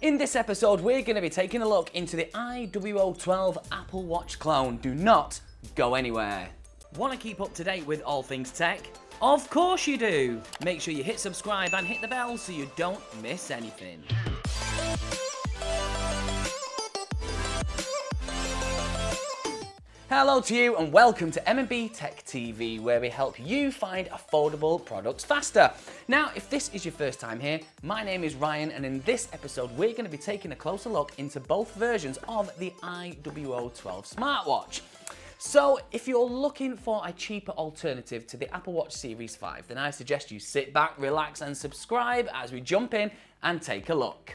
In this episode, we're going to be taking a look into the IWO12 Apple Watch clone. Do not go anywhere. Want to keep up to date with all things tech? Of course you do! Make sure you hit subscribe and hit the bell so you don't miss anything. Hello to you and welcome to MMBTechTv, where we help you find affordable products faster. Now, if this is your first time here, my name is Ryan, and in this episode we're going to be taking a closer look into both versions of the IWO12 smartwatch. So, if you're looking for a cheaper alternative to the Apple Watch Series 5, then I suggest you sit back, relax and subscribe as we jump in and take a look.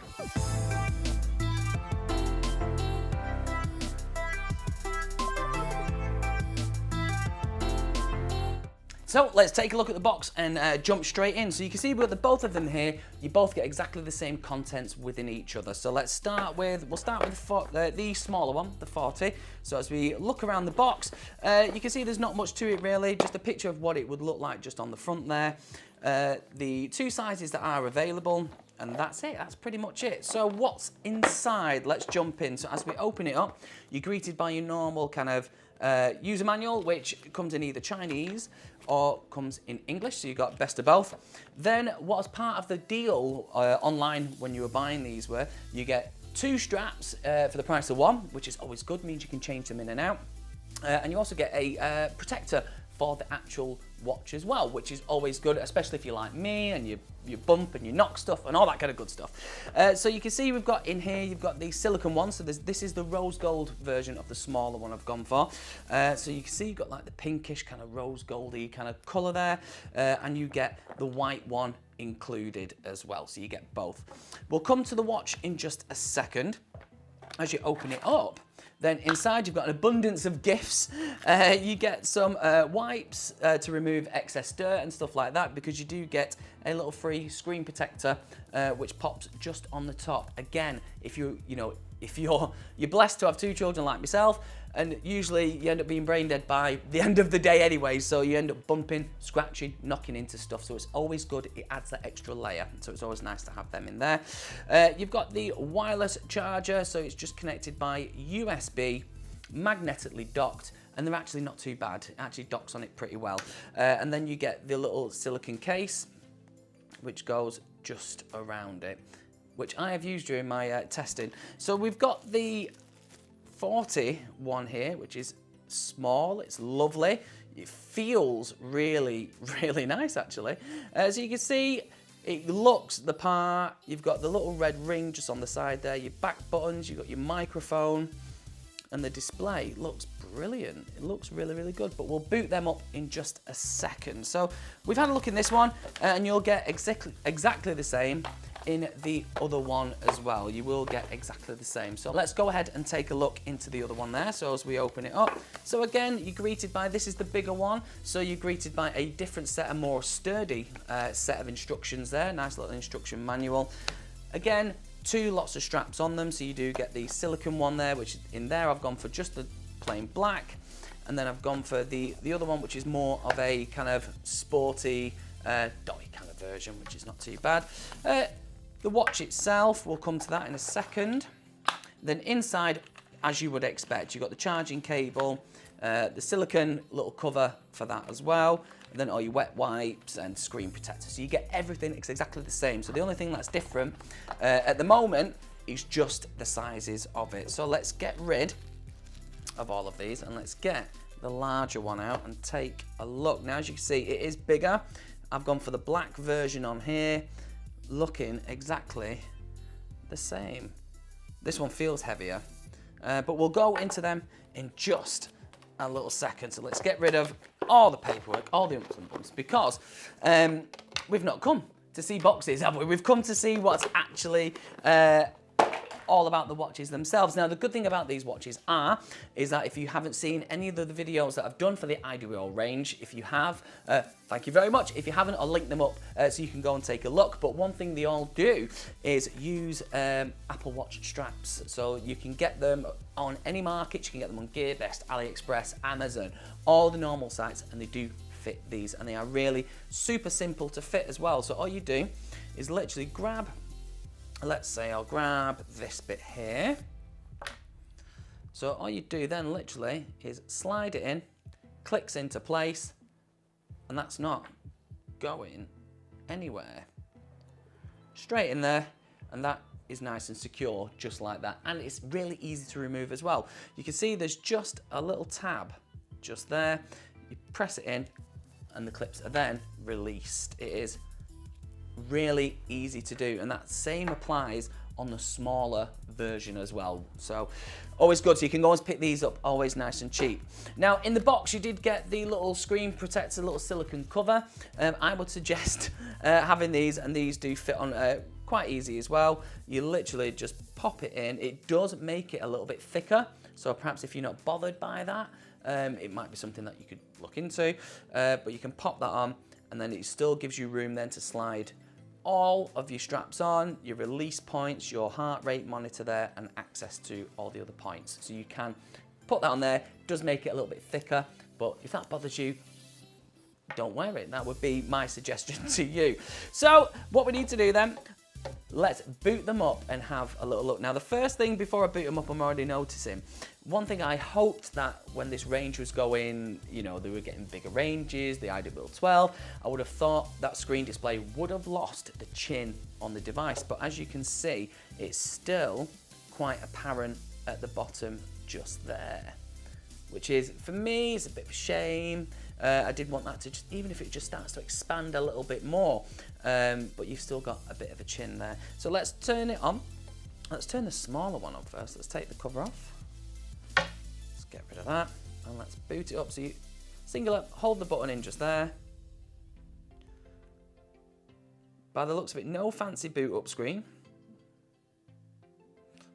So let's take a look at the box and jump straight in. So you can see with both of them here, you both get exactly the same contents within each other. So we'll start with the smaller one, the 40. So as we look around the box, you can see there's not much to it really, just a picture of what it would look like just on the front there. The two sizes that are available, and that's it, that's pretty much it. So what's inside? Let's jump in. So as we open it up, you're greeted by your normal kind of user manual, which comes in either Chinese or comes in English, so you got best of both. Then what was part of the deal online when you were buying these were, you get two straps for the price of one, which is always good, means you can change them in and out. And you also get a protector for the actual watch as well, which is always good, especially if you're like me and you bump and you knock stuff and all that kind of good stuff. So you can see we've got in here, you've got the silicone one, so this is the rose gold version of the smaller one I've gone for. So you can see you've got like the pinkish kind of rose goldy kind of colour there, and you get the white one included as well, so you get both. We'll come to the watch in just a second. As you open it up, then inside you've got an abundance of gifts. You get some wipes to remove excess dirt and stuff like that, because you do get a little free screen protector which pops just on the top. Again, if you're blessed to have two children like myself, and usually you end up being brain dead by the end of the day anyway, so you end up bumping, scratching, knocking into stuff, so it's always good, it adds that extra layer, so it's always nice to have them in there. You've got the wireless charger, so it's just connected by USB, magnetically docked, and they're actually not too bad, it actually docks on it pretty well. And then you get the little silicone case, which goes just around it, which I have used during my testing. So we've got the 40 one here, which is small, it's lovely, it feels really, really nice actually. So you can see it looks the part, you've got the little red ring just on the side there, your back buttons, you've got your microphone, and the display looks brilliant. It looks really, really good, but we'll boot them up in just a second. So we've had a look in this one, and you'll get exactly the same in the other one as well. You will get exactly the same. So let's go ahead and take a look into the other one there. So as we open it up, so again, you're greeted by, this is the bigger one, so you're greeted by a different set, a more sturdy set of instructions there. Nice little instruction manual. Again, two lots of straps on them, so you do get the silicone one there, which in there I've gone for just the plain black, and then I've gone for the other one, which is more of a kind of sporty dotty kind of version, which is not too bad. The watch itself, we'll come to that in a second. Then inside, as you would expect, you've got the charging cable, the silicone little cover for that as well, and then all your wet wipes and screen protector. So you get everything, it's exactly the same. So the only thing that's different at the moment is just the sizes of it. So let's get rid of all of these and let's get the larger one out and take a look. Now, as you can see, it is bigger. I've gone for the black version on here, looking exactly the same. This one feels heavier, but we'll go into them in just a little second. So let's get rid of all the paperwork, all the umps and bumps, because we've not come to see boxes, have we? We've come to see what's actually all about the watches themselves. Now, the good thing about these watches is that if you haven't seen any of the videos that I've done for the IWO range, if you have, thank you very much. If you haven't, I'll link them up so you can go and take a look. But one thing they all do is use Apple Watch straps. So you can get them on any market. You can get them on GearBest, AliExpress, Amazon, all the normal sites, and they do fit these, and they are really super simple to fit as well. So all you do is literally grab let's say I'll grab this bit here. So all you do then literally is slide it in, clicks into place, and that's not going anywhere. Straight in there, and that is nice and secure, just like that. And it's really easy to remove as well. You can see there's just a little tab just there. You press it in, and the clips are then released. It is really easy to do, and that same applies on the smaller version as well. So always good. So you can always pick these up, always nice and cheap. Now in the box you did get the little screen protector, little silicone cover. I would suggest having these, and these do fit on quite easy as well. You literally just pop it in. It does make it a little bit thicker, so perhaps if you're not bothered by that, it might be something that you could look into, but you can pop that on, and then it still gives you room then to slide all of your straps on, your release points, your heart rate monitor there, and access to all the other points. So you can put that on there. It does make it a little bit thicker, but if that bothers you, don't wear it. That would be my suggestion to you. So what we need to do then, let's boot them up and have a little look. Now the first thing before I boot them up, I'm already noticing, one thing I hoped that when this range was going, you know, they were getting bigger ranges, the IWO12, I would have thought that screen display would have lost the chin on the device. But as you can see, it's still quite apparent at the bottom just there, which is, for me, it's a bit of a shame. I did want that to just, even if it just starts to expand a little bit more, but you've still got a bit of a chin there. So let's turn it on. Let's turn the smaller one on first. Let's take the cover off. Let's get rid of that, and let's boot it up. So you singular, hold the button in just there. By the looks of it, no fancy boot up screen.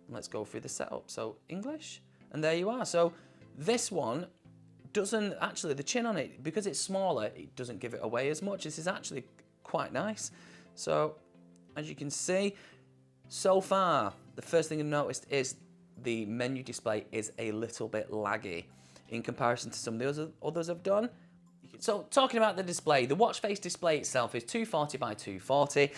Let's go through the setup. So English, and there you are. So this one doesn't actually, the chin on it, because it's smaller, it doesn't give it away as much. This is actually quite nice. So as you can see, so far, the first thing I've noticed is the menu display is a little bit laggy in comparison to some of the others I've done. So talking about the display, the watch face display itself is 240 by 240,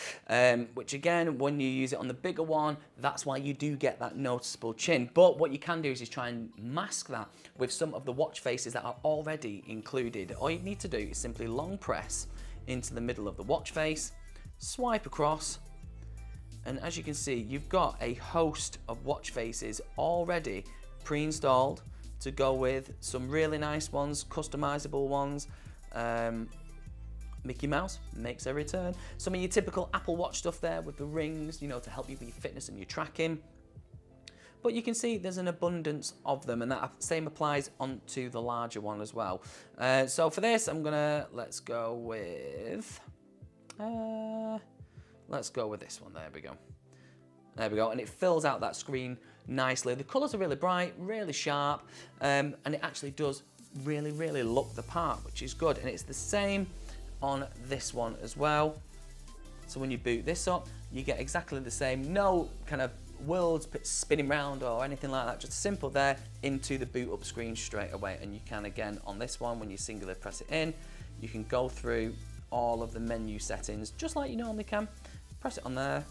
which again, when you use it on the bigger one, that's why you do get that noticeable chin. But what you can do is try and mask that with some of the watch faces that are already included. All you need to do is simply long press into the middle of the watch face, swipe across, and as you can see, you've got a host of watch faces already pre-installed to go with some really nice ones, customizable ones. Mickey Mouse makes a return. Some of your typical Apple Watch stuff there with the rings, you know, to help you with your fitness and your tracking. But you can see there's an abundance of them, and that same applies onto the larger one as well. So for this, let's go with this one. There we go. There we go, and it fills out that screen nicely. The colours are really bright, really sharp, and it actually does really, really look the part, which is good. And it's the same on this one as well. So when you boot this up, you get exactly the same. No kind of worlds spinning round or anything like that. Just simple there into the boot up screen straight away. And you can, again, on this one, when you singular press it in, you can go through all of the menu settings just like you normally can. Press it on there,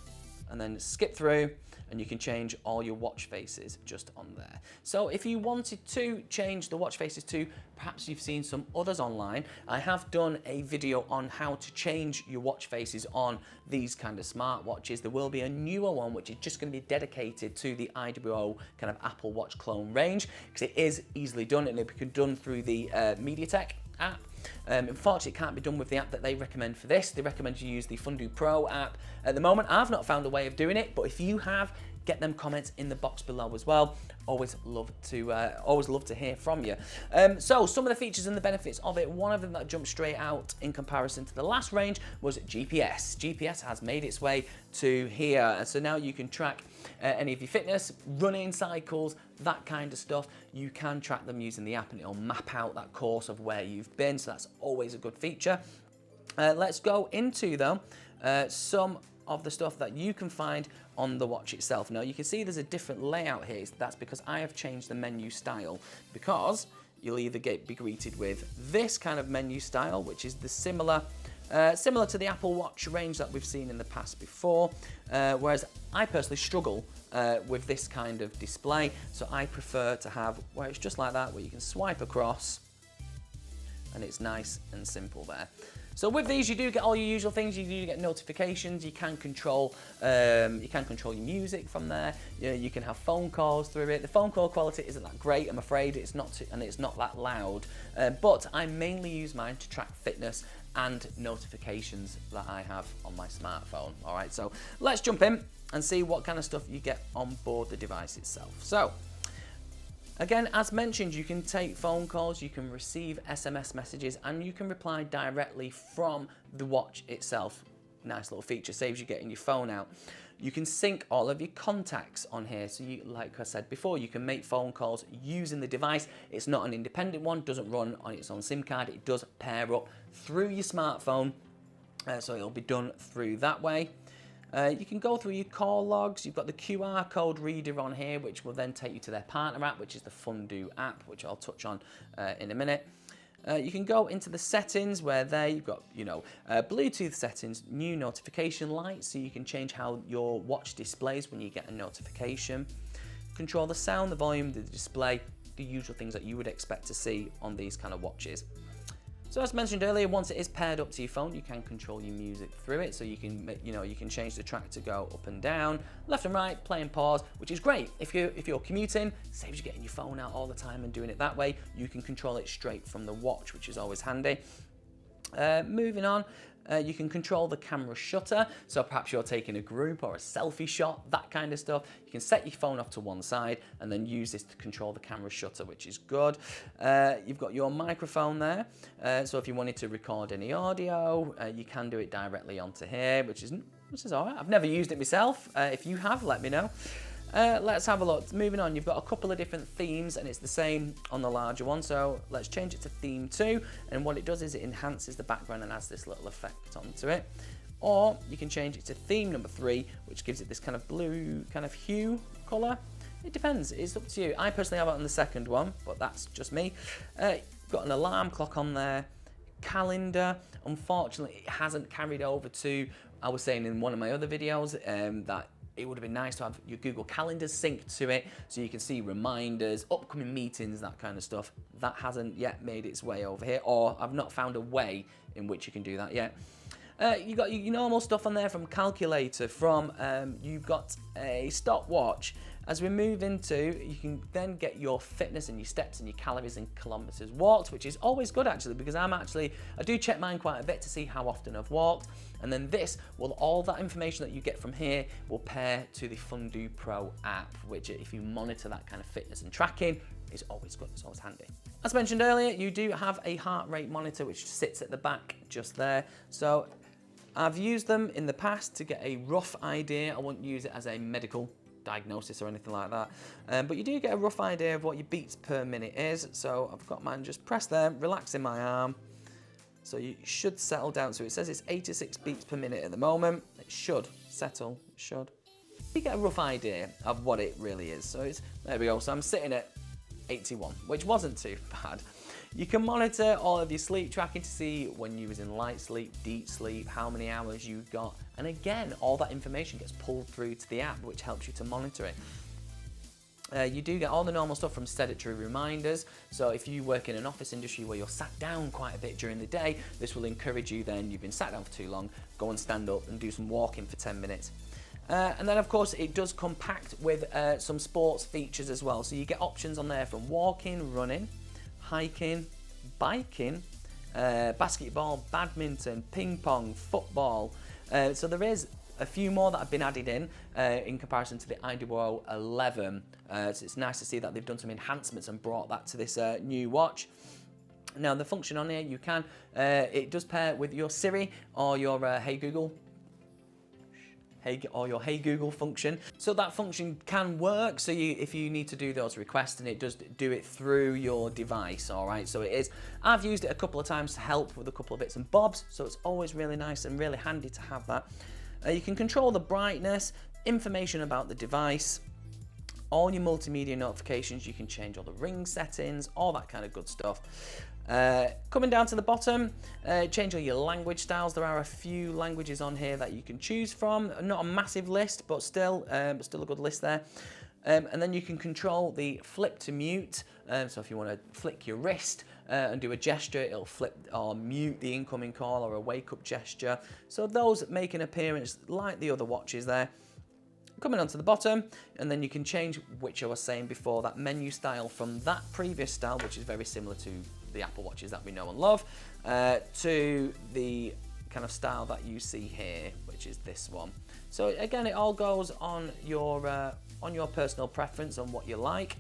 and then skip through, and you can change all your watch faces just on there. So if you wanted to change the watch faces too, perhaps you've seen some others online, I have done a video on how to change your watch faces on these kind of smartwatches. There will be a newer one which is just going to be dedicated to the IWO kind of Apple Watch clone range, because it is easily done, and it can be done through the MMBTech app. Unfortunately, it can't be done with the app that they recommend for this. They recommend you use the Fundu Pro app. At the moment, I've not found a way of doing it, but if you have, get them comments in the box below as well. Always love to hear from you. So some of the features and the benefits of it, one of them that jumped straight out in comparison to the last range was GPS. GPS has made its way to here, and so now you can track any of your fitness, running cycles, that kind of stuff. You can track them using the app, and it'll map out that course of where you've been, so that's always a good feature. Let's go into, though, some of the stuff that you can find on the watch itself. Now, you can see there's a different layout here. That's because I have changed the menu style, because you'll either be greeted with this kind of menu style, which is the similar Similar to the Apple Watch range that we've seen in the past before, whereas I personally struggle with this kind of display, so I prefer to have where it's just like that, where you can swipe across and it's nice and simple there. So with these, you do get all your usual things. You do get notifications. You can control your music from there. You can have phone calls through it. The phone call quality isn't that great, I'm afraid. It's not, and it's not that loud. But I mainly use mine to track fitness and notifications that I have on my smartphone. All right, so let's jump in and see what kind of stuff you get on board the device itself. So, again, as mentioned, you can take phone calls, you can receive SMS messages, and you can reply directly from the watch itself. Nice little feature, saves you getting your phone out. You can sync all of your contacts on here. So you, like I said before, you can make phone calls using the device. It's not an independent one, doesn't run on its own SIM card. It does pair up through your smartphone, so it'll be done through that way. You can go through your call logs. You've got the QR code reader on here, which will then take you to their partner app, which is the Fundu app, which I'll touch on in a minute. You can go into the settings where there you've got, Bluetooth settings, new notification lights, so you can change how your watch displays when you get a notification. Control the sound, the volume, the display, the usual things that you would expect to see on these kind of watches. So as mentioned earlier, once it is paired up to your phone, you can control your music through it. So you can, you can change the track to go up and down, left and right, play and pause, which is great. If you're commuting, saves you getting your phone out all the time and doing it that way. You can control it straight from the watch, which is always handy. Moving on, you can control the camera shutter. So perhaps you're taking a group or a selfie shot, that kind of stuff. You can set your phone off to one side and then use this to control the camera shutter, which is good. You've got your microphone there. So if you wanted to record any audio, you can do it directly onto here, which is all right. I've never used it myself. If you have, let me know. Let's have a look. Moving on, you've got a couple of different themes and it's the same on the larger one. So let's change it to theme 2. And what it does is it enhances the background and adds this little effect onto it. Or you can change it to theme number 3, which gives it this kind of blue kind of hue colour. It depends, it's up to you. I personally have it on the second one, but that's just me. Got an alarm clock on there, calendar. Unfortunately, it hasn't carried over to, I was saying in one of my other videos, that it would have been nice to have your Google Calendar synced to it so you can see reminders, upcoming meetings, that kind of stuff. That hasn't yet made its way over here, or I've not found a way in which you can do that yet. You've got your normal stuff on there from calculator, you've got a stopwatch. As we move into, you can then get your fitness and your steps and your calories and kilometers walked, which is always good actually, because I do check mine quite a bit to see how often I've walked. And then all that information that you get from here will pair to the Fundu Pro app, which if you monitor that kind of fitness and tracking, is always good, it's always handy. As mentioned earlier, you do have a heart rate monitor, which sits at the back just there. So I've used them in the past to get a rough idea. I won't use it as a medical diagnosis or anything like that, but you do get a rough idea of what your beats per minute is. So I've got mine just pressed there, relaxing my arm, so you should settle down. So it says it's 86 beats per minute at the moment. It should settle, it should. You get a rough idea of what it really is. So there we go. So I'm sitting at 81, which wasn't too bad. You can monitor all of your sleep tracking to see when you was in light sleep, deep sleep, how many hours you got. And again, all that information gets pulled through to the app, which helps you to monitor it. You do get all the normal stuff from sedentary reminders. So if you work in an office industry where you're sat down quite a bit during the day, this will encourage you then, you've been sat down for too long, go and stand up and do some walking for 10 minutes. And then of course it does come packed with some sports features as well. So you get options on there from walking, running, hiking, biking, basketball, badminton, ping pong, football. So there is a few more that have been added in comparison to the IWO12. So it's nice to see that they've done some enhancements and brought that to this new watch. Now the function on here, it does pair with your Siri or your Hey Google. Or your Hey Google function. So that function can work, so if you need to do those requests, and it does do it through your device, all right? So it is, I've used it a couple of times to help with a couple of bits and bobs, so it's always really nice and really handy to have that. You can control the brightness, information about the device, all your multimedia notifications, you can change all the ring settings, all that kind of good stuff. Coming down to the bottom, change all your language styles. There are a few languages on here that you can choose from. Not a massive list, but still a good list there. And then you can control the flip to mute. So if you want to flick your wrist and do a gesture, it'll flip or mute the incoming call, or a wake up gesture. So those make an appearance like the other watches there. Coming onto the bottom, and then you can change, which I was saying before, that menu style from that previous style, which is very similar to the Apple Watches that we know and love, to the kind of style that you see here, which is this one. So again, it all goes on your personal preference on what you like.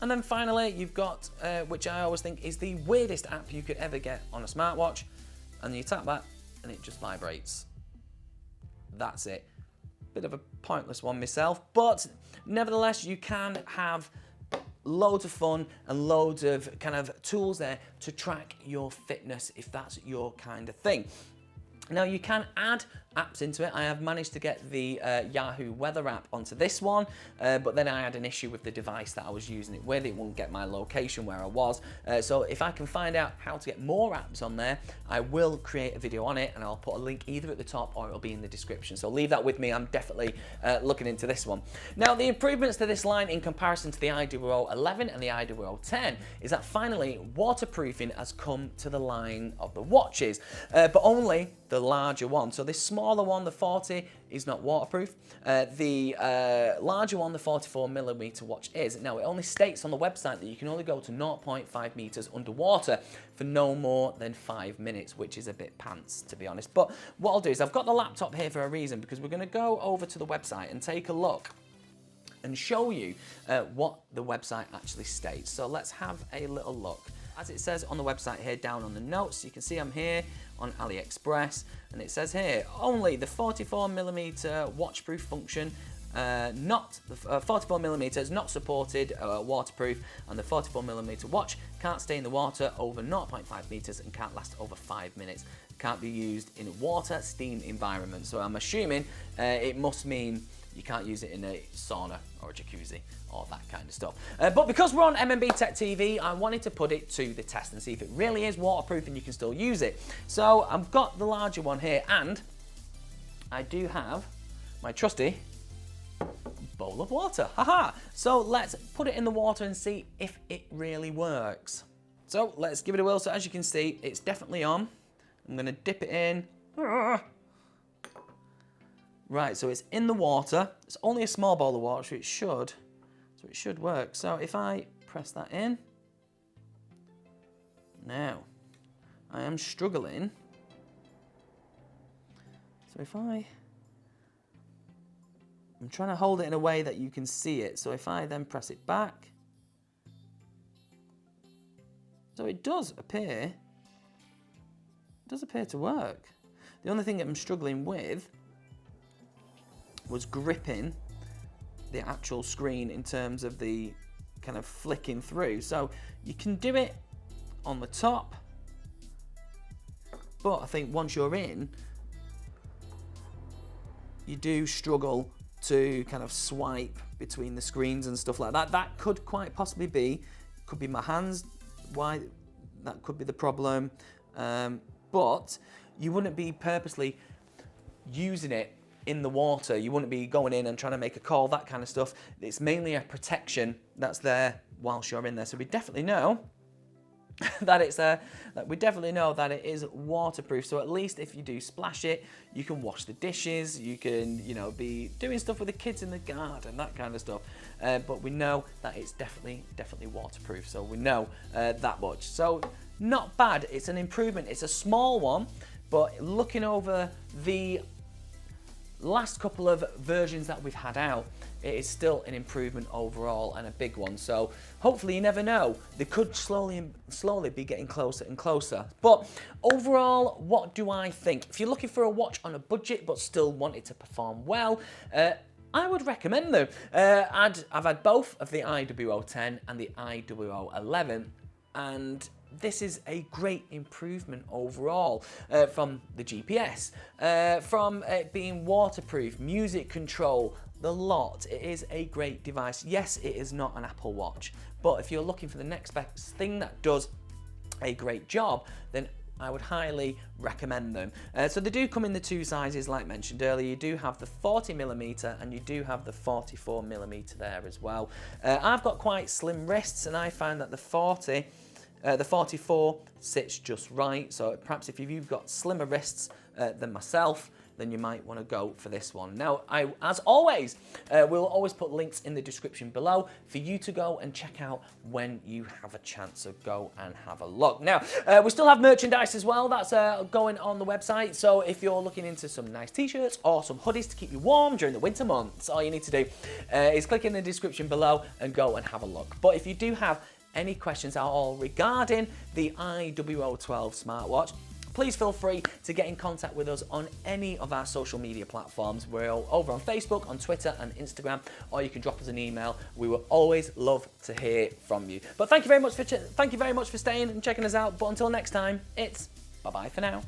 And then finally, you've got, which I always think is the weirdest app you could ever get on a smartwatch, and you tap that, and it just vibrates. That's it. Bit of a pointless one myself, but nevertheless, you can have loads of fun and loads of kind of tools there to track your fitness if that's your kind of thing. Now you can add apps into it. I have managed to get the Yahoo weather app onto this one, but then I had an issue with the device that I was using it with. It wouldn't get my location where I was. So if I can find out how to get more apps on there, I will create a video on it, and I'll put a link either at the top or it'll be in the description. So leave that with me. I'm definitely looking into this one. Now the improvements to this line in comparison to the IWO11 and the IWO10 is that finally waterproofing has come to the line of the watches, but only the larger one. So this smaller one, the 40, is not waterproof. The larger one, the 44mm watch, is. Now it only states on the website that you can only go to 0.5 meters underwater for no more than 5 minutes, which is a bit pants, to be honest. But what I'll do is, I've got the laptop here for a reason, because we're going to go over to the website and take a look and show you what the website actually states. So let's have a little look. As it says on the website here, down on the notes, you can see I'm here on AliExpress, and it says here, only the 44mm watchproof function, not the 44mm is not supported, waterproof, and the 44mm watch can't stay in the water over 0.5 meters and can't last over 5 minutes. Can't be used in a water steam environment. So I'm assuming it must mean you can't use it in a sauna or a jacuzzi or that kind of stuff. But because we're on MMBTechTv, I wanted to put it to the test and see if it really is waterproof and you can still use it. So I've got the larger one here, and I do have my trusty bowl of water. Haha! So let's put it in the water and see if it really works. So let's give it a whirl. So as you can see, it's definitely on. I'm gonna dip it in. Right, so it's in the water. It's only a small bowl of water, so it should work. So if I press that in, now I am struggling. So if I'm trying to hold it in a way that you can see it. So if I then press it back, so it does appear to work. The only thing that I'm struggling with was gripping the actual screen in terms of the kind of flicking through. So you can do it on the top, but I think once you're in, you do struggle to kind of swipe between the screens and stuff like that. That could quite possibly be, could be my hands, why that could be the problem, but you wouldn't be purposely using it in the water. You wouldn't be going in and trying to make a call, that kind of stuff. It's mainly a protection that's there whilst you're in there. So we definitely know that it's we definitely know that it is waterproof. So at least if you do splash it, you can wash the dishes, you can, you know, be doing stuff with the kids in the garden, that kind of stuff. But we know that it's definitely waterproof. So we know that much. So not bad. It's an improvement. It's a small one, but looking over the last couple of versions that we've had out, it is still an improvement overall and a big one. So hopefully, you never know, they could slowly be getting closer and closer. But overall, what do I think? If you're looking for a watch on a budget but still want it to perform well, I would recommend them. I've had both of the IWO10 and the IWO11, and this is a great improvement overall from the GPS, from it being waterproof, music control, the lot. It is a great device. Yes, it is not an Apple Watch, but if you're looking for the next best thing that does a great job, then I would highly recommend them. So they do come in the two sizes, like mentioned earlier. You do have the 40mm and you do have the 44mm there as well. I've got quite slim wrists, and I find that the 44 sits just right. So perhaps if you've got slimmer wrists than myself, then you might want to go for this one. Now, as always, we'll always put links in the description below for you to go and check out when you have a chance to go and have a look. Now, we still have merchandise as well that's going on the website. So if you're looking into some nice t-shirts or some hoodies to keep you warm during the winter months, all you need to do is click in the description below and go and have a look. But if you do have any questions at all regarding the IWO12 smartwatch, please feel free to get in contact with us on any of our social media platforms. We're over on Facebook, on Twitter and Instagram, or you can drop us an email. We will always love to hear from you. But thank you very much for staying and checking us out. But until next time, it's bye-bye for now.